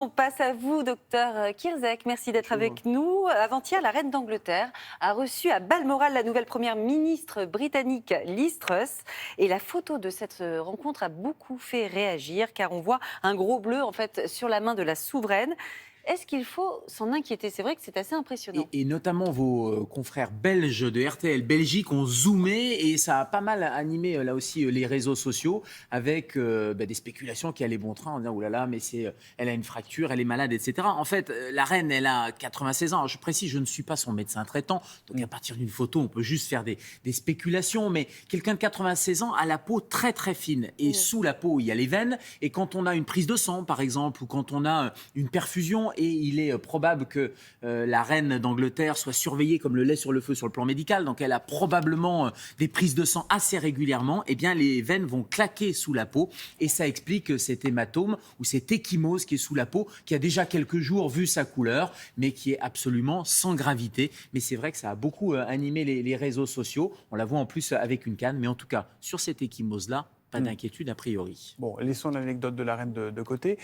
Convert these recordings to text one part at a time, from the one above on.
On passe à vous, docteur Kierzek. Merci d'être avec nous. Avant-hier, la reine d'Angleterre a reçu à Balmoral la nouvelle première ministre britannique Liz Truss. Et la photo de cette rencontre a beaucoup fait réagir, car on voit un gros bleu en fait sur la main de la souveraine. Est-ce qu'il faut s'en inquiéter? C'est vrai que c'est assez impressionnant. Et notamment vos confrères belges de RTL Belgique ont zoomé et ça a pas mal animé là aussi les réseaux sociaux avec des spéculations qui allaient bon train en disant oulala mais elle a une fracture, elle est malade, etc. En fait, la reine elle a 96 ans. Alors, je précise, je ne suis pas son médecin traitant, donc à partir d'une photo on peut juste faire des spéculations, mais quelqu'un de 96 ans a la peau très très fine et sous la peau il y a les veines et quand on a une prise de sang par exemple ou quand on a une perfusion et il est probable que la reine d'Angleterre soit surveillée comme le lait sur le feu sur le plan médical, donc elle a probablement des prises de sang assez régulièrement, eh bien les veines vont claquer sous la peau et ça explique cet hématome ou cette ecchymose qui est sous la peau, qui a déjà quelques jours vu sa couleur, mais qui est absolument sans gravité. Mais c'est vrai que ça a beaucoup animé les réseaux sociaux, on la voit en plus avec une canne, mais en tout cas sur cette ecchymose-là, pas d'inquiétude a priori. Bon, laissons l'anecdote de la reine de côté.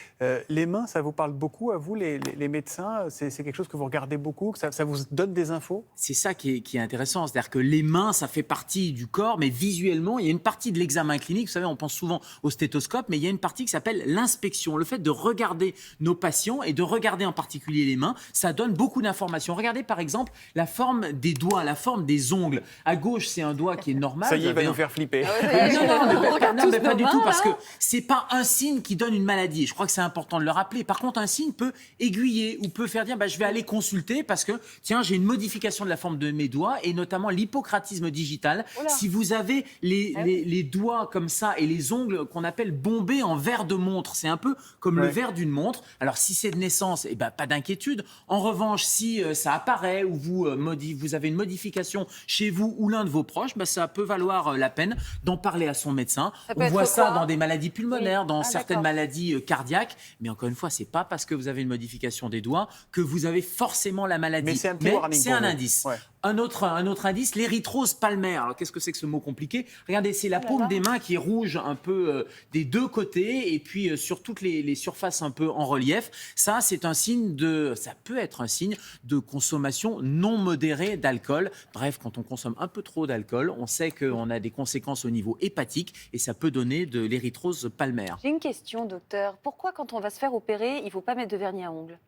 Les mains, ça vous parle beaucoup à vous, les médecins? C'est quelque chose que vous regardez beaucoup, que ça vous donne des infos? C'est ça qui est intéressant, c'est-à-dire que les mains, ça fait partie du corps, mais visuellement, il y a une partie de l'examen clinique, vous savez, on pense souvent au stéthoscope, mais il y a une partie qui s'appelle l'inspection. Le fait de regarder nos patients et de regarder en particulier les mains, ça donne beaucoup d'informations. Regardez par exemple la forme des doigts, la forme des ongles. À gauche, c'est un doigt qui est normal. Ça y est, il va nous faire flipper. Non, mais pas du tout, parce que c'est pas un signe qui donne une maladie. Et je crois que c'est important de le rappeler. Par contre, un signe peut aiguiller ou peut faire dire je vais aller consulter parce que, tiens, j'ai une modification de la forme de mes doigts et notamment l'hypocratisme digital. Si vous avez les doigts comme ça et les ongles qu'on appelle bombés en verre de montre, c'est un peu comme le verre d'une montre. Alors, si c'est de naissance, pas d'inquiétude. En revanche, si ça apparaît ou vous avez une modification chez vous ou l'un de vos proches, ça peut valoir la peine d'en parler à son médecin. On voit ça dans des maladies pulmonaires, dans certaines maladies cardiaques. Mais encore une fois, c'est pas parce que vous avez une modification des doigts que vous avez forcément la maladie. Mais c'est un petit warning. C'est un indice. Ouais. Un autre indice, l'érythrose palmaire. Alors, qu'est-ce que c'est que ce mot compliqué? Regardez, c'est la paume des mains qui est rouge un peu des deux côtés et puis sur toutes les surfaces un peu en relief. Ça peut être un signe de consommation non modérée d'alcool. Bref, quand on consomme un peu trop d'alcool, on sait qu'on a des conséquences au niveau hépatique et ça peut donner de l'érythrose palmaire. J'ai une question, docteur. Pourquoi, quand on va se faire opérer, il ne faut pas mettre de vernis à ongles?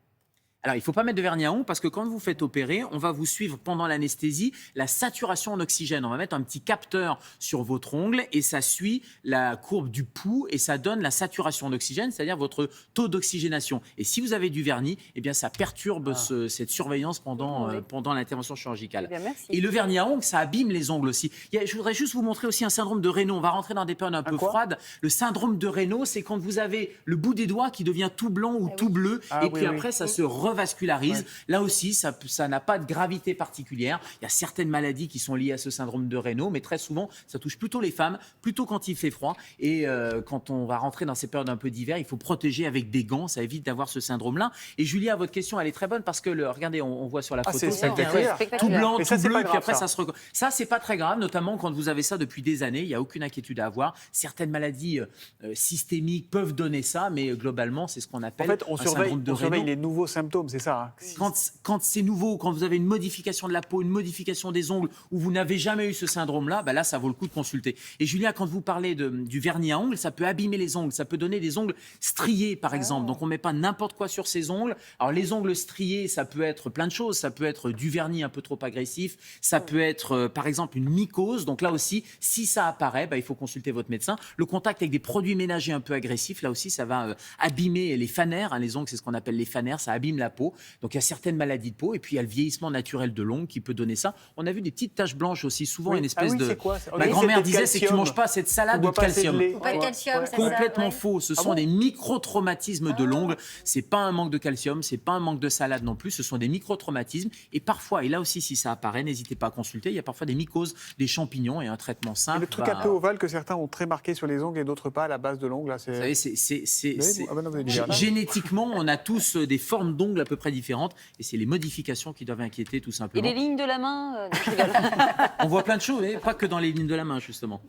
Alors, il ne faut pas mettre de vernis à ongles parce que quand vous faites opérer, on va vous suivre pendant l'anesthésie la saturation en oxygène. On va mettre un petit capteur sur votre ongle et ça suit la courbe du pouls et ça donne la saturation en oxygène, c'est-à-dire votre taux d'oxygénation. Et si vous avez du vernis, ça perturbe cette surveillance pendant l'intervention chirurgicale. Eh bien, merci. Et le vernis à ongles, ça abîme les ongles aussi. Je voudrais juste vous montrer aussi un syndrome de Raynaud. On va rentrer dans des périodes un peu froides. Le syndrome de Raynaud, c'est quand vous avez le bout des doigts qui devient tout blanc ou tout bleu et puis après, ça se revascularise. Là aussi, ça n'a pas de gravité particulière. Il y a certaines maladies qui sont liées à ce syndrome de Raynaud, mais très souvent, ça touche plutôt les femmes, plutôt quand il fait froid. Et quand on va rentrer dans ces périodes un peu d'hiver, il faut protéger avec des gants, ça évite d'avoir ce syndrome-là. Et Julia, votre question, elle est très bonne parce que, regardez, on voit sur la photo, tout blanc, tout bleu, puis après, ça, c'est pas très grave, notamment quand vous avez ça depuis des années, il n'y a aucune inquiétude à avoir. Certaines maladies systémiques peuvent donner ça, mais globalement, c'est ce qu'on appelle un syndrome de Raynaud. On surveille les nouveaux symptômes, c'est ça? Quand c'est nouveau, quand vous avez une modification de la peau, une modification des ongles, ou vous n'avez jamais eu ce syndrome-là, là, ça vaut le coup de consulter. Et Julia, quand vous parlez du vernis à ongles, ça peut abîmer les ongles, ça peut donner des ongles striés, par exemple. Donc, on ne met pas n'importe quoi sur ses ongles. Alors, les ongles striés, ça peut être plein de choses. Ça peut être du vernis un peu trop agressif. Ça peut être, par exemple, une mycose. Donc, là aussi, si ça apparaît, il faut consulter votre médecin. Le contact avec des produits ménagers un peu agressifs, là aussi, ça va abîmer les fanères. Les ongles, c'est ce qu'on appelle les fanères. Ça abîme la peau. Donc, il y a certaines maladies de peau et puis il y a le vieillissement naturel de l'ongle qui peut donner ça. On a vu des petites taches blanches aussi, souvent une espèce de... Ma grand-mère disait, c'est que tu ne manges pas cette salade de calcium. Pas de calcium, c'est ça. Complètement faux. Ce sont des micro-traumatismes de l'ongle. C'est pas un manque de calcium, c'est pas un manque de salade non plus. Ce sont des micro-traumatismes. Et parfois, et là aussi, si ça apparaît, n'hésitez pas à consulter. Il y a parfois des mycoses, des champignons et un traitement simple. Et le truc un peu ovale que certains ont très marqué sur les ongles et d'autres pas à la base de l'ongle, là, c'est... Génétiquement, on a tous des formes d'ongles à peu près différentes et c'est les modifications qui doivent inquiéter tout simplement. Et les lignes de la main non, je rigole. On voit plein de choses, mais pas que dans les lignes de la main justement.